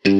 You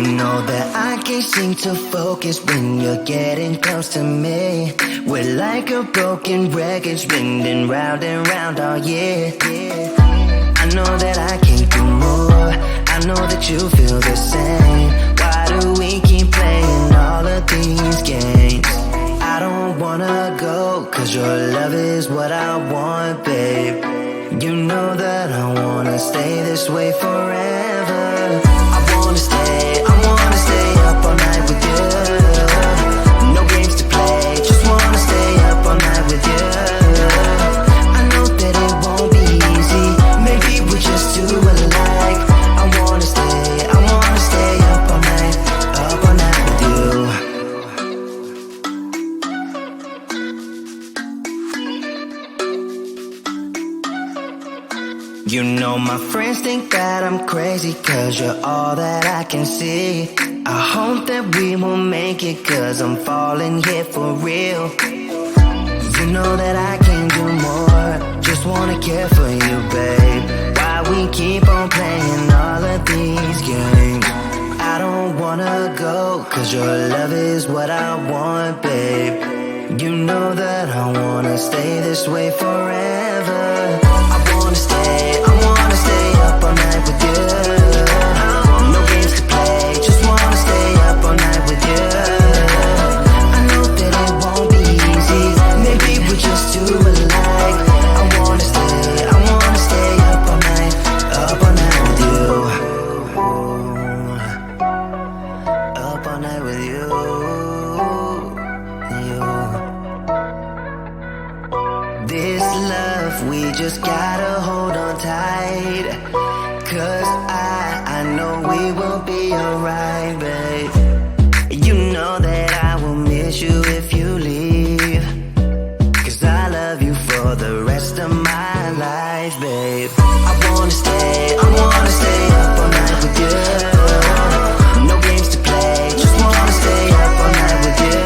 know that I can't seem to focus when you're getting close to me. We're like a broken record spinning round and round all year. I know that I can do more. I know that you feel the same. Why do we keep playing all of these games? I don't wanna go, cause your love is what I want, babe. You know that I wanna stay this way forever. I wanna stay up all night with you. No games to play, just wanna stay up all night with you. I know that it won't be easy, maybe we're just too alike. I wanna stay up all night with you. You know my friends think that I'm crazy, cause you're all that I can see. I hope that we will make it, cause I'm falling here for real. You know that I can do more, just wanna care for you, babe. Why we keep on playing all of these games? I don't wanna go, cause your love is what I want, babe. You know that I wanna stay this way forever. we just gotta hold on tight. 'Cause I know we will be alright, babe. You know that I will miss you if you leave, 'cause I love you for the rest of my life, babe. I wanna stay up all night with you. No games to play, just wanna stay up all night with you.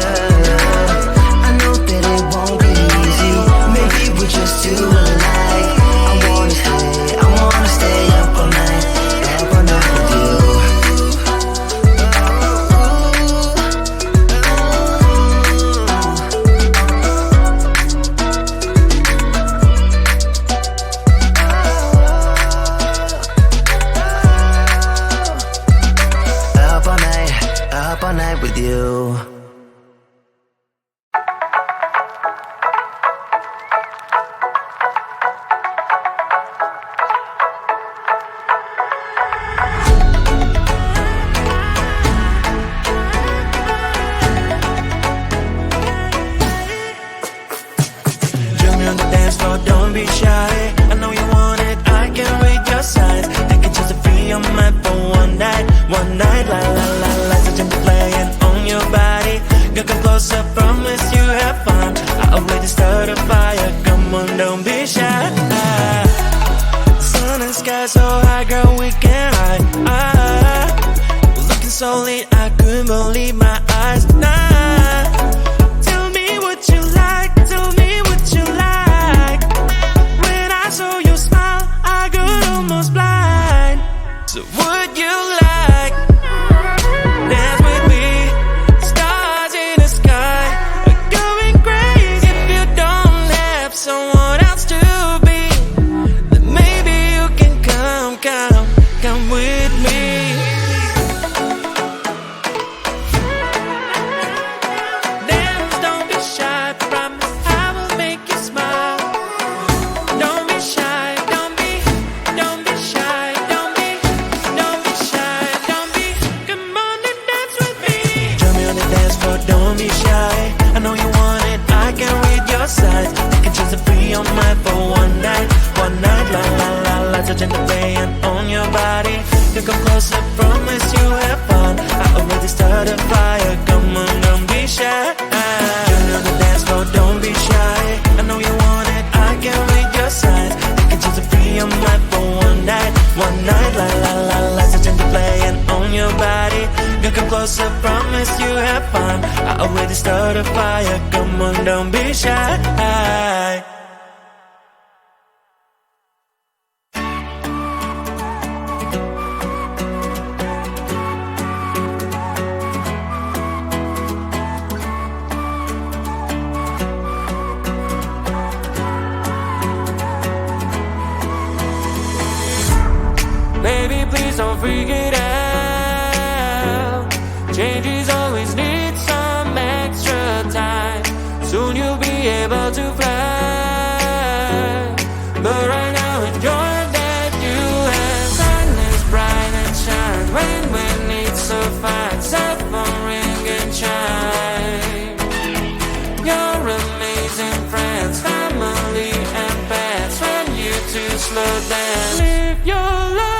I know that it won't be easy, maybe we're just too alike. I wanna stay up all night with you. Up all night with you. Join me on the dance floor, don't be shy. I know you want it, I can read your signs. I can just be on my for one night, la la la la. Such a playing on your body. Girl, come closer, promise you have fun. I already started a fire, come on, don't be shy. Sun and sky so high, girl, we can hide. Looking so lit, I couldn't believe my eyes. Tell me what you like, tell me what you like. When I saw your smile, I got almost blind. So would you like dance with me? Stars in the sky are going crazy. If you don't have someone else to be, then maybe you can come with me. Dance, don't be shy, promise I will make you smile. Don't be shy, don't be shy, don't be shy, don't be. Come on and dance with me. Join me on the dance floor, don't be shy. I know you want it, I can read your signs. I can choose to be on my for one night, la la la la. Touching the rain on your body. You come closer, promise you have fun. I already started a fire, come on, don't be shy. Join me on the dance floor, don't be shy. I know you want it, I can read your signs. I can choose to be on my for one night, la la la la. Touching the playing on your body. You come closer, promise you have fun. I already started a fire, come on, don't be shy. Baby, please don't freak it out. Changes always need some extra time. Soon you'll be able to fly. But right now enjoy that you have. Sun is bright and shine. Rain when it's so fine. Cell phone ring and chime. Your amazing friends, family and pets. When you two slow down, live your life.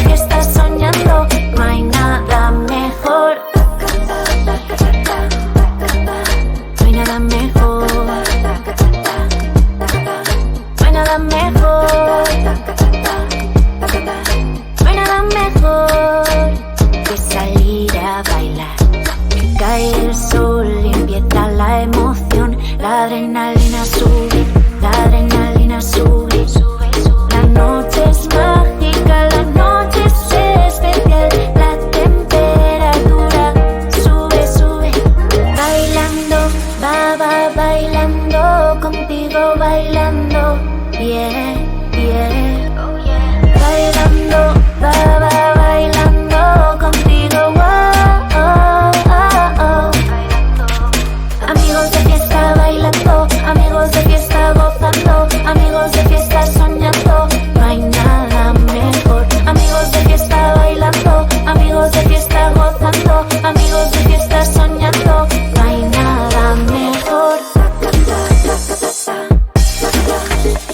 fiesta soñando, no hay nada mejor. No hay nada mejor. No hay nada mejor. No hay nada mejor que salir a bailar. Cae el sol y empieza la emoción. La adrenalina sube, la adrenalina sube. La noche es mágica, la noche es especial. La temperatura sube, sube. Bailando, va bailando, contigo bailando. Yeah, yeah. Bailando, va bailando, contigo. Amigos de fiesta bailando, amigos de fiesta gozando, amigos de fiesta soñando, no hay nada mejor. Amigos de fiesta bailando, amigos de fiesta gozando, amigos de fiesta soñando, no hay nada mejor.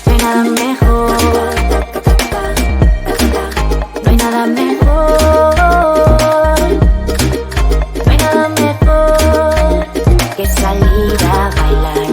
No hay nada mejor. No hay nada mejor. No hay nada mejor que salir a bailar.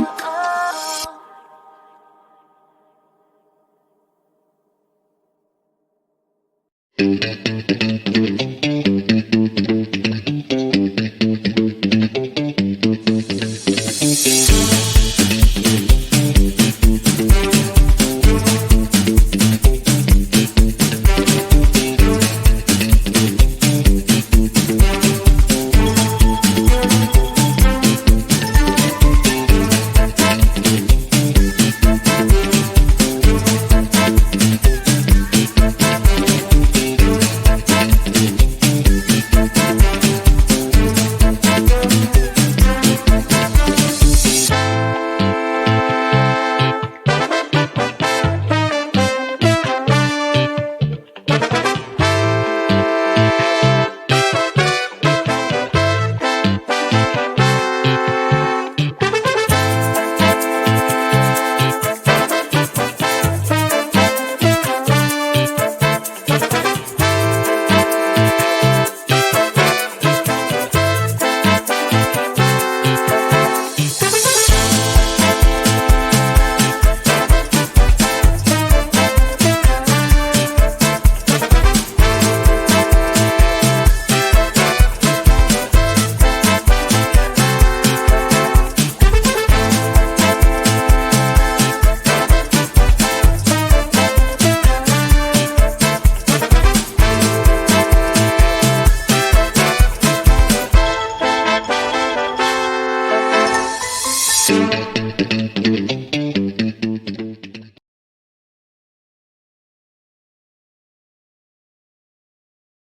Thank you.